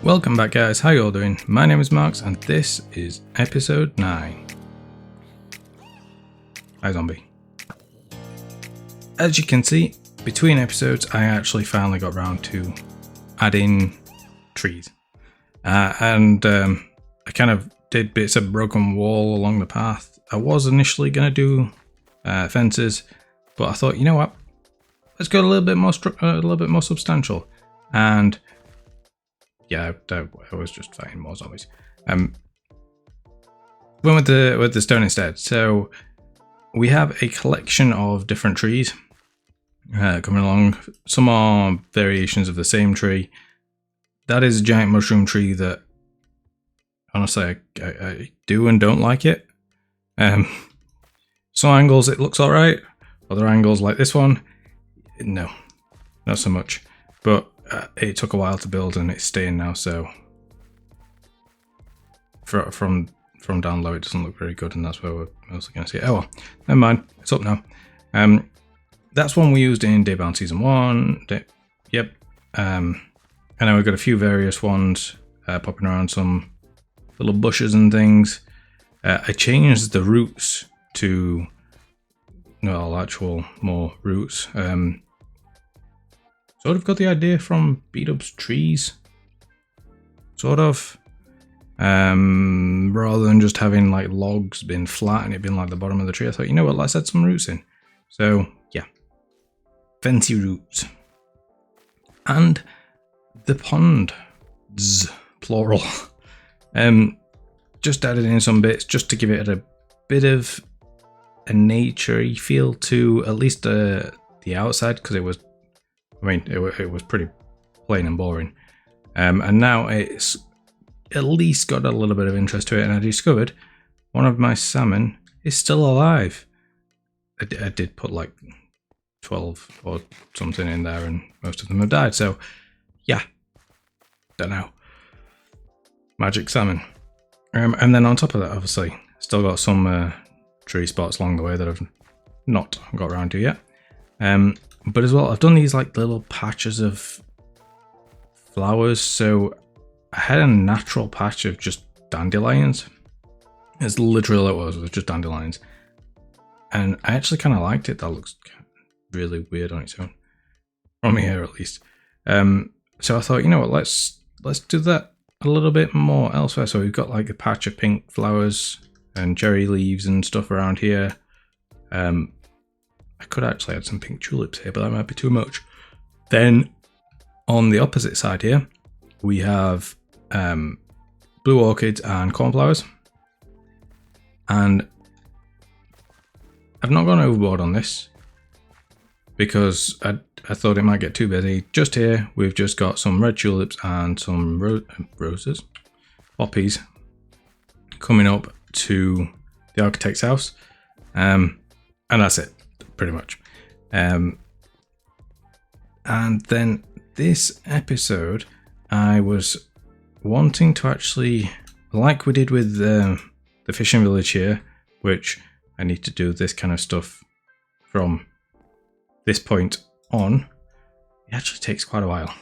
Welcome back, guys. How you all doing? My name is Marx and this is episode 9. Hi, zombie. As you can see, between episodes I actually finally got round to adding trees. I kind of did bits of broken wall along the path. I was initially going to do fences, but I thought, you know what? Let's go a little bit more substantial. And yeah, I was just fighting more zombies. Went with the stone instead. So we have a collection of different trees coming along. Some are variations of the same tree. That is a giant mushroom tree that honestly I do and don't like it. Some angles it looks alright. Other angles like this one, no, not so much. But it took a while to build and it's staying now, so from down low it doesn't look very good, and that's where we're mostly going to see it. Oh well, never mind, it's up now. That's one we used in Daybound Season 1. Yep. And then we've got a few various ones popping around, some little bushes and things. I changed the roots to, well, actual more roots. Sort of got the idea from B-Dub's trees, sort of, rather than just having like logs being flat and it being like the bottom of the tree. I thought, you know what, let's add some roots in. So yeah, fancy roots. And the ponds, plural, just added in some bits just to give it a bit of a nature-y feel to at least the outside, because it was, I mean, it was pretty plain and boring. And now it's at least got a little bit of interest to it, and I discovered one of my salmon is still alive. I did put like 12 or something in there, and most of them have died, so yeah, don't know. Magic salmon. And then on top of that, obviously, still got some tree spots along the way that I've not got around to yet. But as well, I've done these like little patches of flowers. So I had a natural patch of just dandelions. It's literally all it was just dandelions. And I actually kind of liked it. That looks really weird on its own. From here, at least. So I thought, you know what, let's do that a little bit more elsewhere. So we've got like a patch of pink flowers and cherry leaves and stuff around here. I could actually add some pink tulips here, but that might be too much. Then on the opposite side here, we have blue orchids and cornflowers. And I've not gone overboard on this because I thought it might get too busy. Just here, we've just got some red tulips and some roses, poppies, coming up to the architect's house. And that's it. Pretty much. And then this episode, I was wanting to actually, like we did with the fishing village here, which I need to do this kind of stuff from this point on. It actually takes quite a while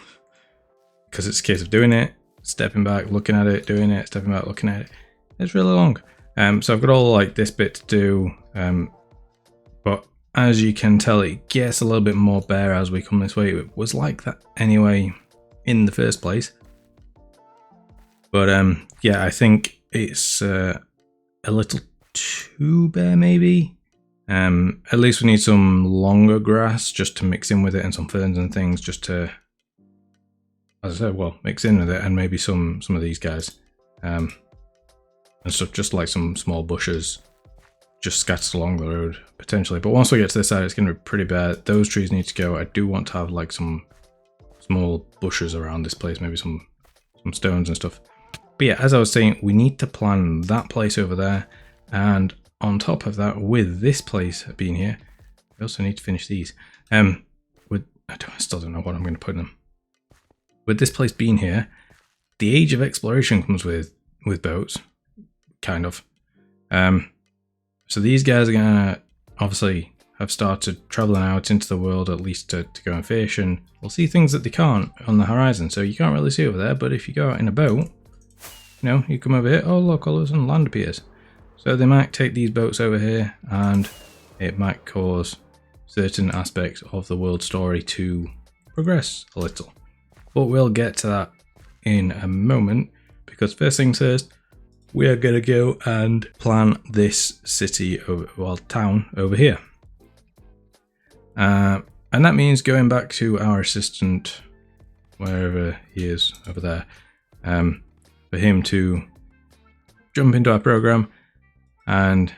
because it's a case of doing it, stepping back, looking at it, doing it, stepping back, looking at it. It's really long. So I've got all like this bit to do, but as you can tell, it gets a little bit more bare as we come this way. It was like that anyway in the first place. But yeah, I think it's a little too bare maybe. At least we need some longer grass just to mix in with it, and some ferns and things just to, as I said, well, mix in with it, and maybe some of these guys. And stuff, just like some small bushes just scattered along the road potentially, but once we get to this side it's going to be pretty bad. Those trees need to go. I do want to have like some small bushes around this place, maybe some stones and stuff. But yeah, as I was saying, we need to plan that place over there, and on top of that, with this place being here, we also need to finish these. I still don't know what I'm going to put in them. With this place being here, the age of exploration comes with boats, kind of. So these guys are gonna obviously have started traveling out into the world, at least to go and fish, and we'll see things that they can't on the horizon. So you can't really see over there, but if you go out in a boat, you know, you come over here, oh look, all of a sudden land appears. So they might take these boats over here, and it might cause certain aspects of the world story to progress a little. But we'll get to that in a moment, because first things first, we are going to go and plan this city, town over here. And that means going back to our assistant, wherever he is over there, for him to jump into our program and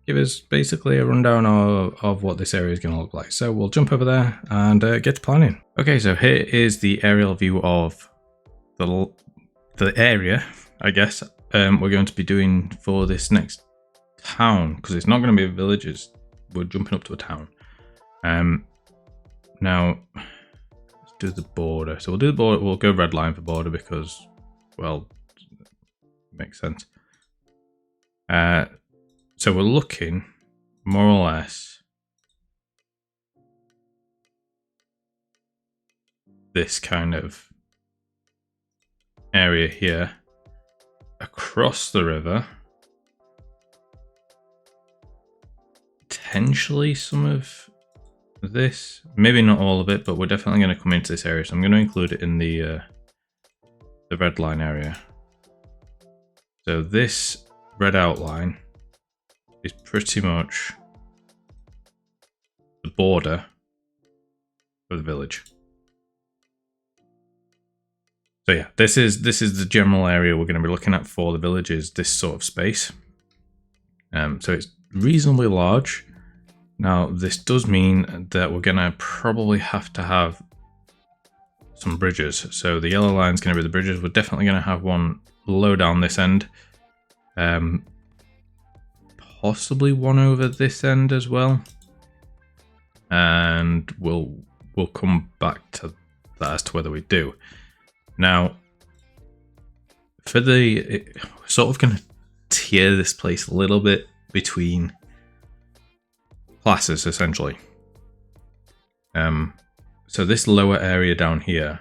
give us basically a rundown of what this area is going to look like. So we'll jump over there and get to planning. Okay, so here is the aerial view of the area, I guess, we're going to be doing for this next town, because it's not going to be a village, we're jumping up to a town. Now, let's do the border. So we'll do the border, we'll go red line for border because, well, it makes sense. So we're looking more or less this kind of area here across the river. Potentially some of this, maybe not all of it, but we're definitely going to come into this area, so I'm going to include it in the red line area. So this red outline is pretty much the border of the village. So yeah, this is the general area we're going to be looking at for the village, is this sort of space. So it's reasonably large. Now, this does mean that we're going to probably have to have some bridges. So the yellow line is going to be the bridges. We're definitely going to have one low down this end. Possibly one over this end as well. And we'll come back to that as to whether we do. Now, we're sort of going to tier this place a little bit between classes, essentially. So this lower area down here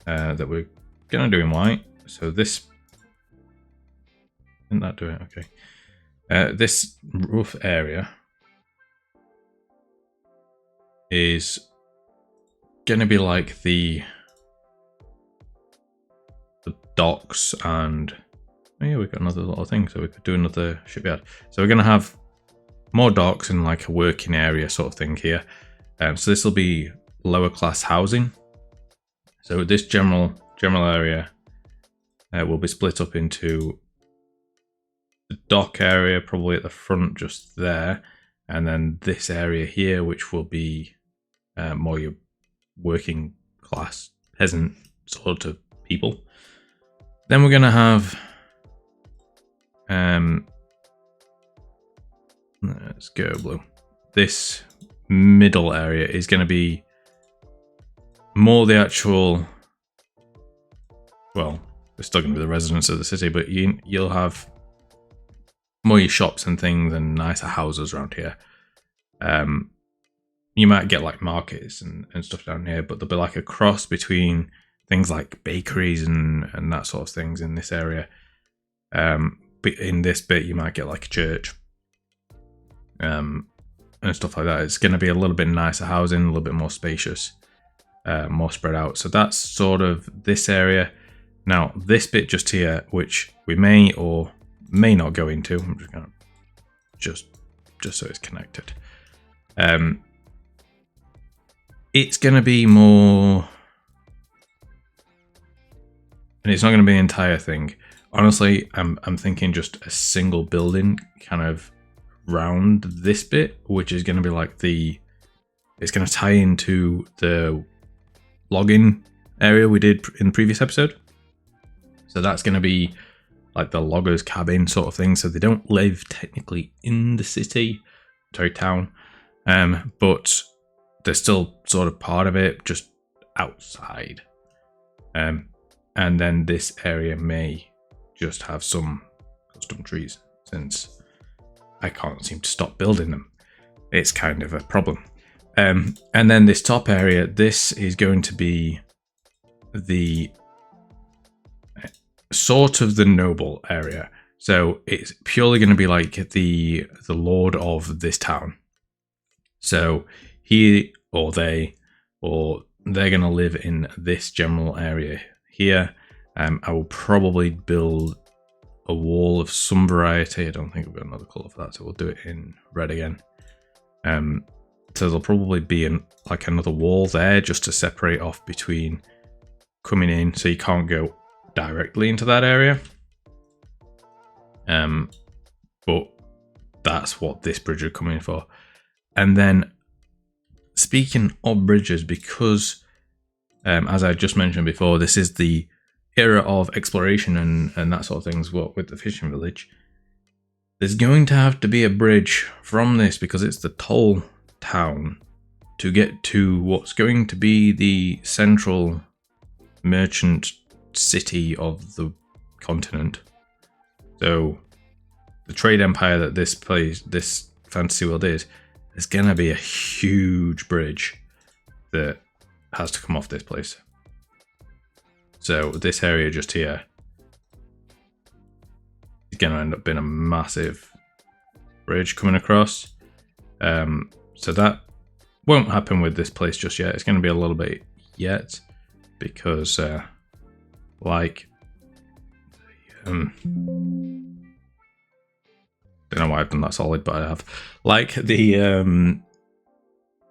that we're going to do in white. So this, didn't that do it? Okay. This rough area is going to be like the docks, and oh yeah, we've got another little thing, so we could do another shipyard. So we're going to have more docks and like a working area sort of thing here. So this will be lower class housing. So this general area will be split up into the dock area, probably at the front just there, and then this area here, which will be more your working class peasant sort of people. Then we're going to have let's go blue. This middle area is going to be more the actual, well, it's still going to be the residents of the city, but you'll have more your shops and things and nicer houses around here. You might get like markets and stuff down here, but there'll be like a cross between things like bakeries and that sort of things in this area. But in this bit, you might get like a church. And stuff like that. It's going to be a little bit nicer housing, a little bit more spacious, more spread out. So that's sort of this area. Now, this bit just here, which we may or may not go into, I'm just going to just so it's connected. It's going to be more, and it's not going to be an entire thing. Honestly, I'm thinking just a single building kind of round this bit, which is going to be like it's going to tie into the login area we did in the previous episode. So that's going to be like the logger's cabin sort of thing. So they don't live technically in the city, town, but they're still sort of part of it, just outside. And then this area may just have some custom trees, since I can't seem to stop building them. It's kind of a problem. And then this top area, this is going to be the sort of the noble area. So it's purely going to be like the lord of this town. So he or they're going to live in this general area here. I will probably build a wall of some variety. I don't think we've got another color for that, so we'll do it in red again. So there'll probably be like another wall there just to separate off between coming in, so you can't go directly into that area. But that's what this bridge would come in for. And then speaking of bridges, because as I just mentioned before, this is the era of exploration and that sort of things, what with the fishing village, there's going to have to be a bridge from this, because it's the toll town, to get to what's going to be the central merchant city of the continent. So the trade empire that this fantasy world is, there's gonna be a huge bridge that has to come off this place. So this area just here is gonna end up being a massive bridge coming across. So that won't happen with this place just yet. It's going to be a little bit yet, because like don't know why I've done that solid, but I have. Like the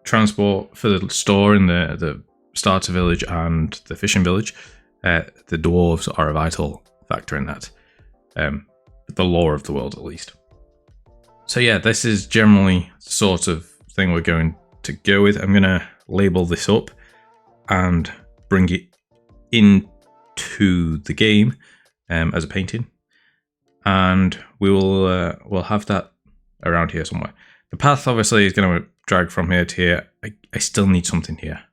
transport for the store in the starter village and the fishing village, the dwarves are a vital factor in that. The lore of the world, at least. So yeah, this is generally the sort of thing we're going to go with. I'm going to label this up and bring it into the game as a painting, and we'll have that around here somewhere. The path obviously is going to drag from here to here. I still need something here.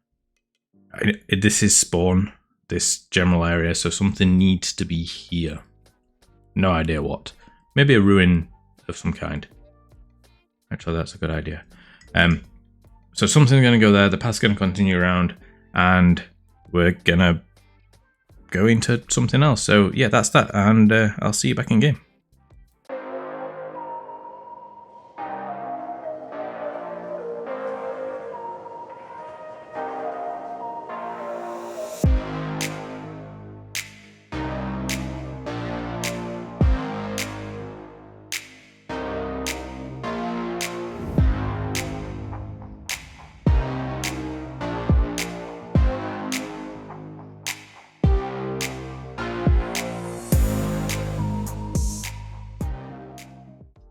This is spawn, this general area, so something needs to be here. No idea what. Maybe a ruin of some kind. Actually, that's a good idea. So something's going to go there, the path's going to continue around, and we're going to go into something else. So yeah, that's that, and I'll see you back in game.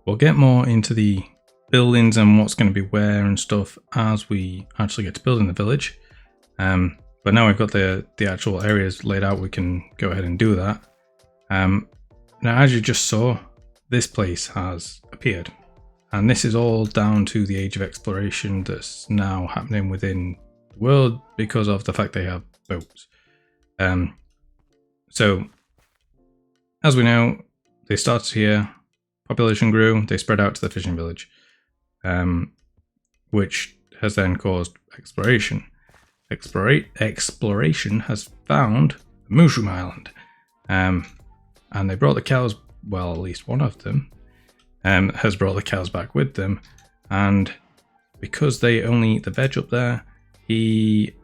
We'll get more into the buildings and what's going to be where and stuff as we actually get to building the village. But now we've got the actual areas laid out, we can go ahead and do that. Now, as you just saw, this place has appeared. And this is all down to the age of exploration that's now happening within the world because of the fact they have boats. So, as we know, they started here. Population grew, they spread out to the fishing village, which has then caused exploration. Exploration has found Mushroom Island, and they brought the cows, well, at least one of them has brought the cows back with them, and because they only eat the veg up there, and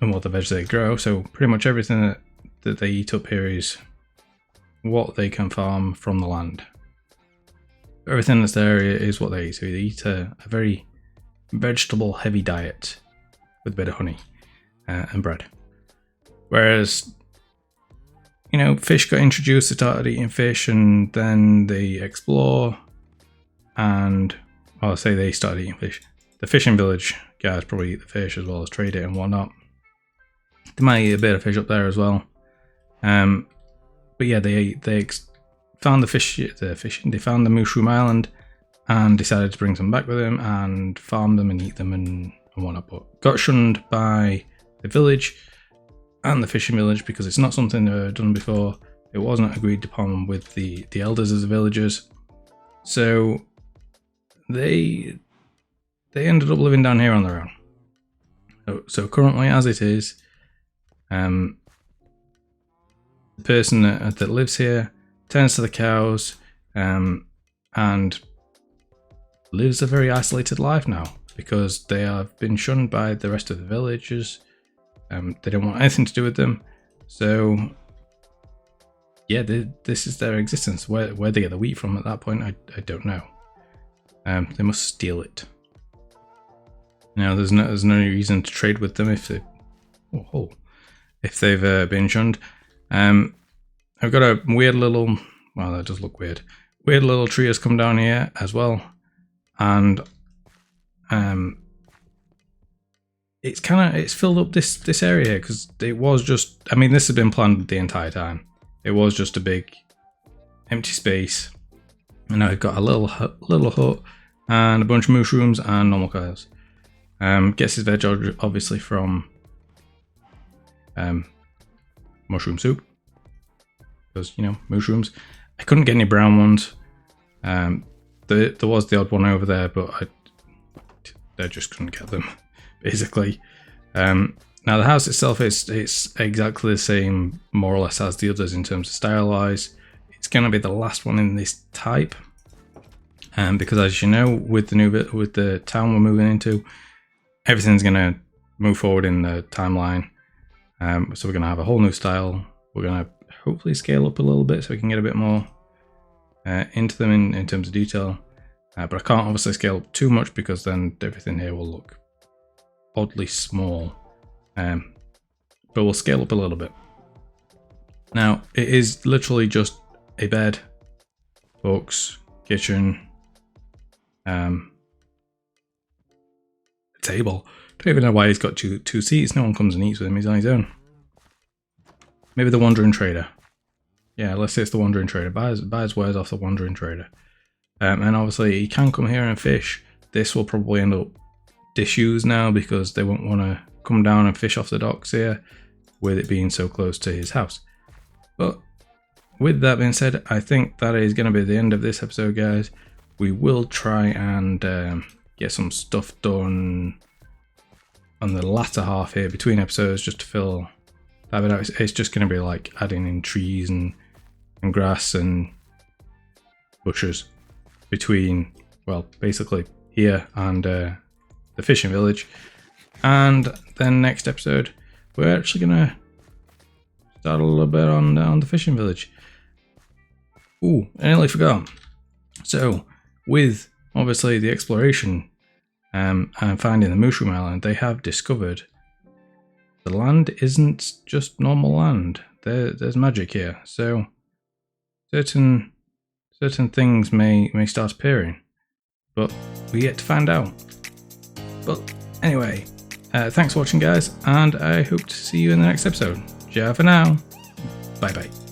what the veg they grow, so pretty much everything that they eat up here is what they can farm from the land. Everything that's there is what they eat. So they eat a very vegetable heavy diet with a bit of honey and bread. Whereas, you know, fish got introduced, they started eating fish, and then they explore, and well, I'll say they started eating fish. The fishing village guys probably eat the fish as well as trade it and whatnot. They might eat a bit of fish up there as well. But yeah, they found the fish. They found the Mushroom Island and decided to bring some back with them and farm them and eat them and whatnot. But got shunned by the village and the fishing village because it's not something they've done before. It wasn't agreed upon with the elders of the villagers. So they ended up living down here on their own. So currently, as it is, the person that lives here tends to the cows and lives a very isolated life now because they have been shunned by the rest of the villagers. They don't want anything to do with them. So yeah, this is their existence. Where they get the wheat from at that point, I don't know. They must steal it. Now there's no reason to trade with them if they've been shunned. I've got a weird little, well, that does look weird. Weird little tree has come down here as well, and it's filled up this area here because it was just, I mean, this has been planned the entire time. It was just a big empty space, and now I've got a little hut and a bunch of mushrooms and normal cows. Gets his veg obviously from mushroom soup, because, you know, mushrooms. I couldn't get any brown ones. There was the odd one over there, but I just couldn't get them, basically. Now the house itself it's exactly the same, more or less, as the others in terms of style-wise. It's going to be the last one in this type, because as you know, with the town we're moving into, everything's going to move forward in the timeline. So we're going to have a whole new style. We're going to hopefully scale up a little bit so we can get a bit more into them in terms of detail. But I can't obviously scale up too much because then everything here will look oddly small. But we'll scale up a little bit. Now, it is literally just a bed, books, kitchen, a table. Don't even know why he's got two seats. No one comes and eats with him. He's on his own. Maybe the wandering trader. Yeah, let's say it's the wandering trader. Buys wares off the wandering trader. And obviously he can come here and fish. This will probably end up disused now because they won't want to come down and fish off the docks here with it being so close to his house. But with that being said, I think that is going to be the end of this episode, guys. We will try and get some stuff done on the latter half here between episodes just to fill that bit out. It's just going to be like adding in trees and grass and bushes between, well, basically here and the fishing village. And then next episode we're actually gonna start a little bit on the fishing village. Ooh, I nearly forgot. So with obviously the exploration and finding the mushroom island, they have discovered the land isn't just normal land. There's magic here. So certain things may start appearing, but we yet to find out. But anyway, thanks for watching, guys, and I hope to see you in the next episode. Ciao for now. Bye bye.